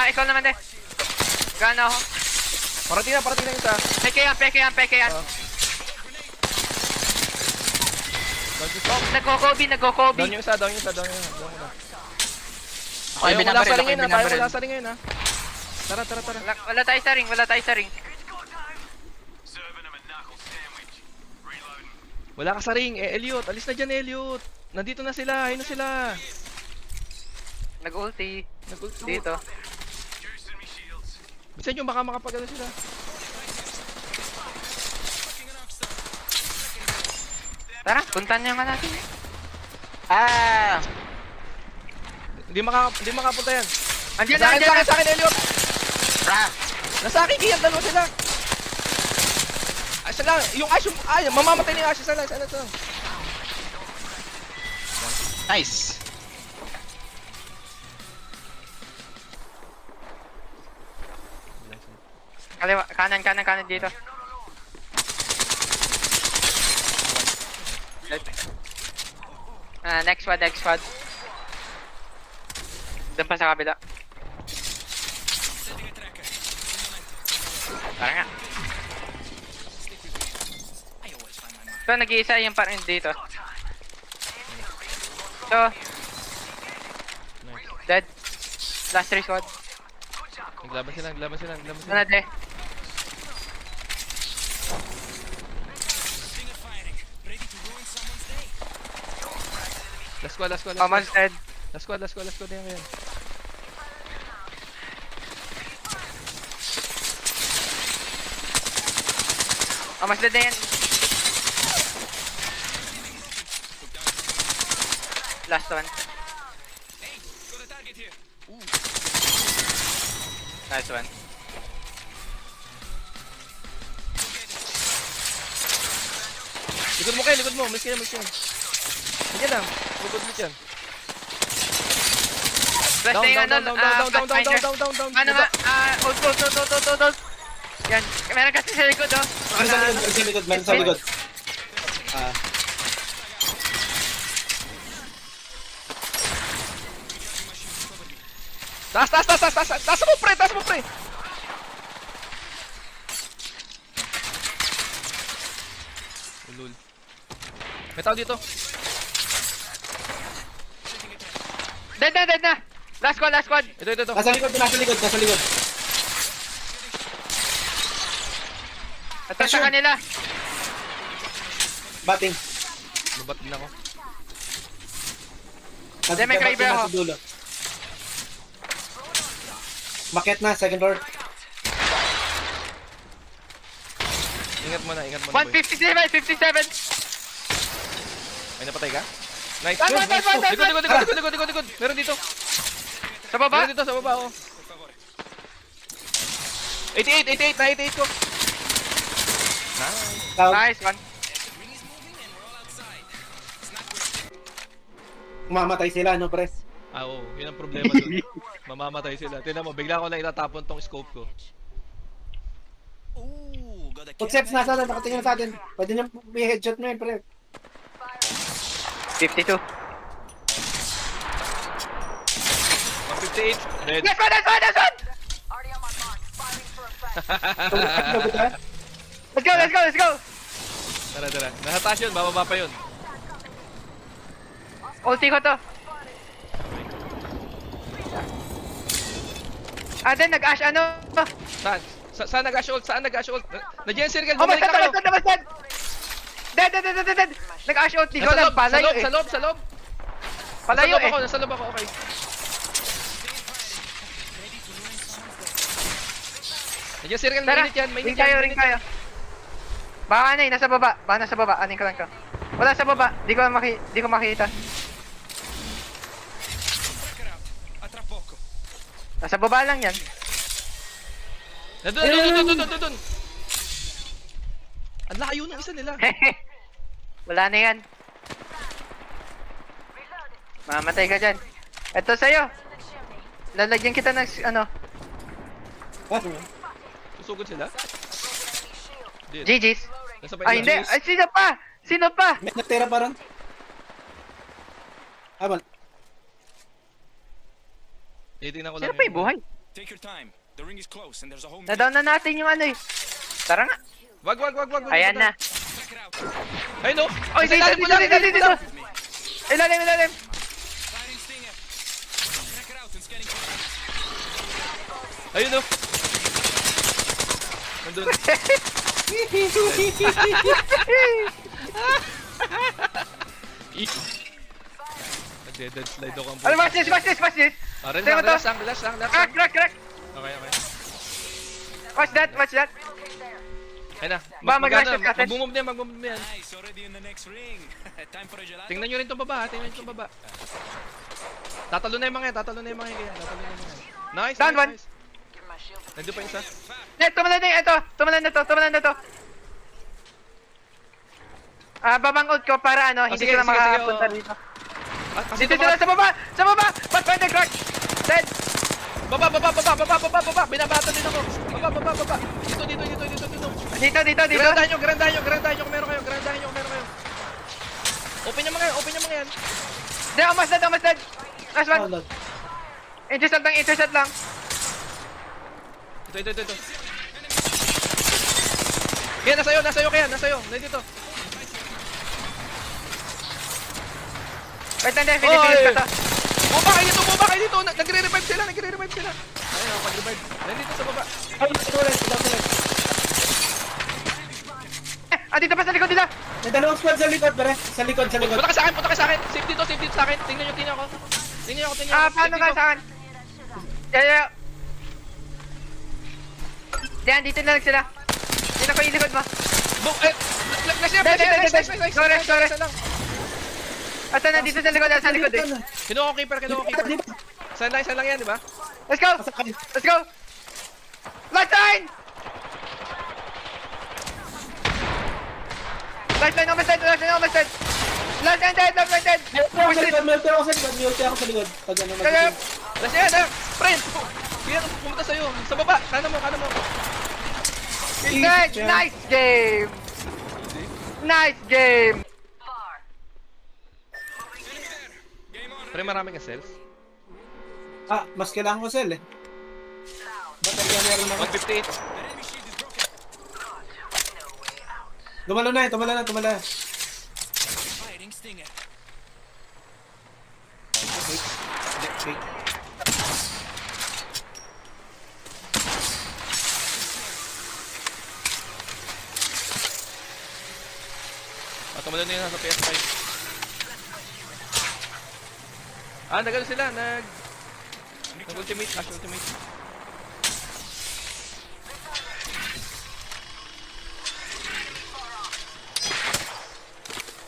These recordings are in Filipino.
ikaw naman din. Gana ako. Parating na isa. Peke yan. Nagko-Kobe. Down yung isa. Okay, Wala sa ring binabaril. ngayon ha. Tara. Wala tayo sa ring. Wala ka sa ring. Elliot, alis na dyan, Elliot. Nandito na sila, ayun na sila. Nag-ulti. Dito. Bisan nyo, baka makapagano sila. Tara, puntan nyo nga natin. Hindi makapunta yan. Andiyan Sa akin, Elliot. Ra! Nasa akin, kiyang dalawa sila. Ay, sila, yung Ash, mamamatay ni Ash, isa lang. Nice! Kaliwa, kanan dito. Next squad. Doon pa sa kabila. Tara nga. So, nag-iisa yung parang dito. So, dead. Last 3 squad. Naglaban sila. Ano de? Last squad. Oman's dead. Last squad yan ngayon. Oman's dead na yan. Last one. Nice one. Likod mo. Miss ka yan. Sige lang. Likod mo yan. Flash na yung ano, Pathfinder. Ano nga? Hold. Yan. Meron kasi sa likod, oh. Meron sa likod. Taas mo, pre! Ulul. May tao dito. Dead na. Last squad. Ito. Nasa likod. Ito sa kanila. Batting. Lubat din ako. Hindi, may Kraber ako. Nasa dulo. Maket na, second floor. Ingat mo na, boy. 157. May napatay ka? Nice. Tama. Likod. Meron dito. Sa baba. Meron dito, sa baba, oh. 88 ko. Nice. Nice one. Mamatay sila, no, pres? Oo. Yun ang problema doon. Mamamatay sila. Tingnan mo, bigla ko lang itatapon tong scope ko. Footsteps nasa atin, nakatingin sa atin. Pwede niyang i-headshot mo yun, pre. 52. 158. Dead. Yes, one! Let's go! Tara. Nasa taas yun, bababa pa yun. Ulti ko to. Then nag-ash ano? Saan nag-ash ult? Nandiyan yung circle, Oh, bumalik na kayo. bastard! Dead! Nag-ash ult, di ko lang palayo eh. Sa loob. Palayo eh. Nasa loob ako, okay. Nandiyan yung circle, Tara, mainit yan. ring kayo. Baka nasa baba. Anin ko lang to. Wala sa baba, di ko makita. Nasa baba lang yan. Nandun. Ang layo ng isa nila. Wala na yan. Mamatay ka dyan. Ito sa'yo. Lalagyan kita ng ano. Susugod sila? GG's. Nasa Ay hindi. Ay sino pa? May natira pa rin. Amal. Tingnan ko lang. Sino pa yung buhay? Take your time. The ring is close and there's a home. Na-down na natin yung ano eh. Tara nga. Wag. Ayan na. Check it out. Ayun no. Oy, dito. Ilalim. Firing stinger. Check it out. It's getting close. Ayun no. Nandun. Nagde-dead slide ako ang Ano, watch this. Relax lang. Crack. Okay. Watch that. Ayun na. Ba, mag-rush ka, Ted? Mag-move na yan. Nice. Already in the next ring. Time for a gelato. Tingnan nyo rin itong baba. Tatalo na yung mga yan. Nice. Down one. Nandun pa isa. Tumalan na to. Babang out ko para hindi sige, sila sige, makapunta oo. dito. Kasi Dito sila sa baba! Pathfinder crack! Dead! Baba. Binabato din ako. Baba. Dito. Dito! Grandahan nyo kung meron kayo. Open nyo mga yan. Hindi, almost dead! Last one! Download. Intercept lang! Ito. Kaya nasayo. Nandito. Wait lang din, Philippines ka to. Bumaba kayo dito. Nagre-revive sila. Ayun, pag-revive. Nandito sa baba. Dito pa sa likod nila! May dalawang squad sa likod, pre. Sa likod. Punta ka sa akin. Safe dito sa akin. Tingnan ako. Paano Safe ka saan? Yeah. Diyan, dito na lang sila. Dito ko yung likod mo. Nice. Correct. Asa na, dito sa likod eh. Kinuha ko keeper. Saan lang yan, di ba? Let's go! Last line! Almost dead! Last line dead! Multi ako sa likod. Pag ano Kaya, Last yan, friend! Sige, pumunta sa'yo. Sa baba. Kanan mo. nice game! Nice game! Pre, marami ka cells. mas kailangan ko sell eh. Ba't kaya meron ako? 158. Tumala na. Firing stinger. Wait. Tumalon na yun sa PS5. Nagano sila. Nag-ultimate. Ultimate.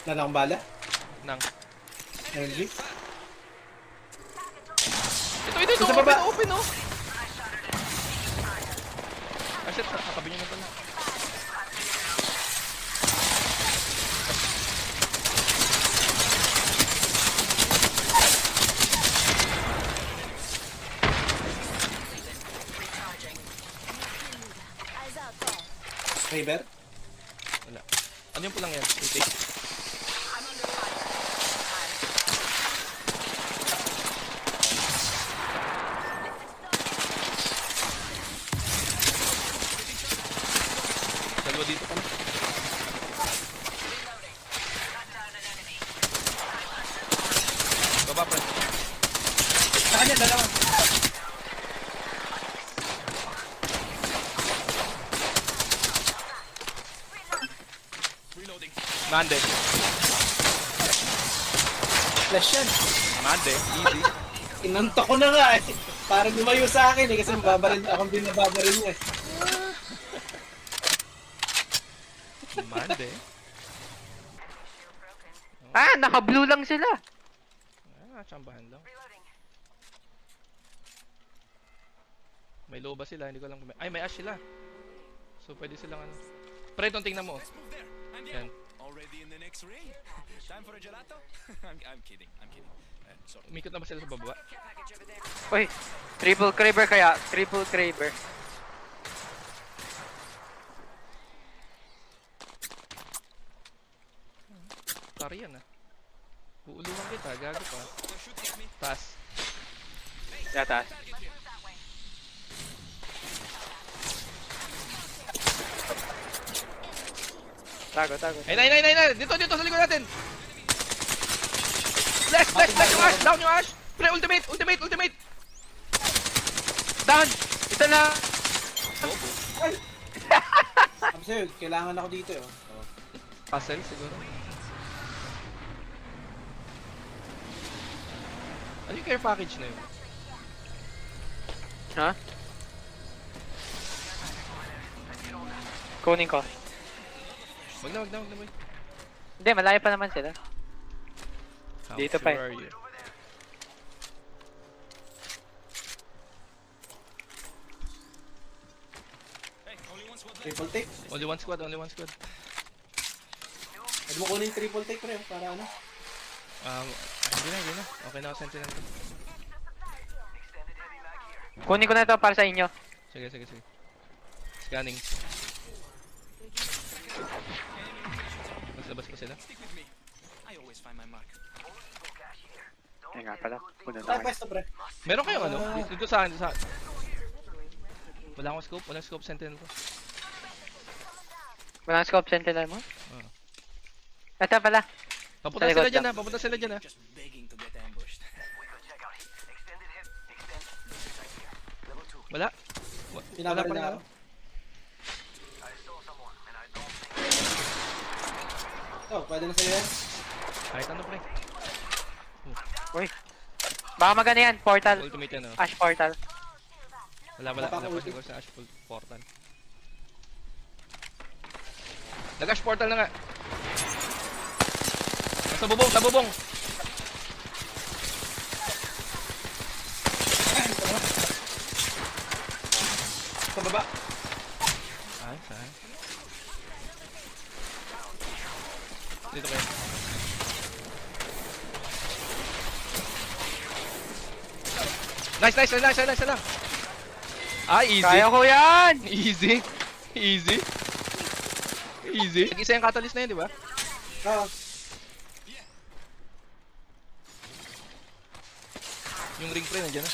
Wala na akong bala. Nang. LG. Ito. Sa baba. Open. Shit. Katabi nyo na pala. River. Wala. Ano yung pulang yan? Okay. Dalawa dito pala. Baba, pre. Sa kanya, dalawa. Reloading. Mande. Flash yan. Mande. Easy. Inanto ko na nga eh. Parang lumayo sa akin eh. Kasi mababaril akong din nababaril niya eh. Mande. Naka-blue lang sila. Tsambahan lang. May loba sila, hindi ko alam kung may... Ay, may ash sila. So, pwede silang ano. Pre, itong tingnan mo. Move there. I'm Yan. already in the next ring. Time for a gelato? I'm kidding. Sorry. Umikot na ba sila sa baba? Uy, triple Kraber kaya. Triple Kraber. Pari yan ah. Uuluhan kita, gago pa. They're shooting at me. Taas. Yata. Tago. Ay, dito sa likod natin. Flash yung Ash, down yung Ash. Pre, ultimate. Down! Ito na! Sabi sa'yo, kailangan ako dito eh. Oh. Puzzle siguro. Ano yung care package na yun? Ha? Kunin ko. Wag na, boy. Hindi, malayo pa naman sila. How Dito pa sure are you? Hey, only one squad left. Triple take. Only one squad. Pwede mo kunin triple take pre, para ano? Hindi na. Okay na ako sentinel ko. Kunin ko na ito para sa inyo. Sige. Scanning. Mas labas pa sila. Stick with me. I always find my mark. Ay nga pala. Puno na Saan kayo. pwesto pre? Meron kayong ano? Dito sa akin. Wala akong scope. Walang scope sentinel ko. Walang scope sentinel mo? Oo. Ito pala. Papunta Sa likod sila dyan lang. ha. Papunta sila dyan ha. Just begging to get ambushed. Wala. Pinabaril na ano? ako. Oh, pwede na sa'yo yan. Kahit ano pre. Uy. Baka magana yan. Portal. Ultimate yan oh. Ash portal. Wala Wala pa pa ulti. siguro sa Ash Portal. Nag-Ash Portal na nga. Sa bubong. Sa baba. Ay. Dito kayo. Nice lang. Easy. Kaya ko yan! Easy. Nag-isa yung catalyst na yun, di ba? Oo. Yung ring pre nandiyan na.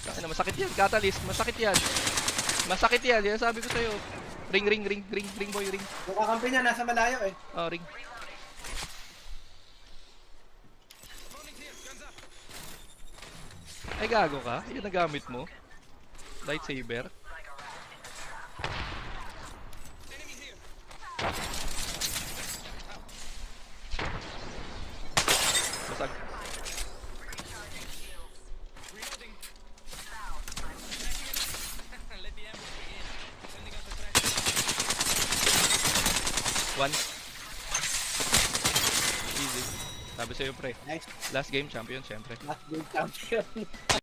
Kaya na masakit yan, catalyst, masakit yan, yan sabi ko sa'yo. Ring boy, ring. Nakakampi niya, nasa malayo eh. Oh, ring. Ay, gago ka? Yun ang gamit mo? Lightsaber? Basag. Let the ambush begin. Sending out the trash. One. Easy. Sabi sa'yo pre, Nice. last game champion syempre. Last game champion.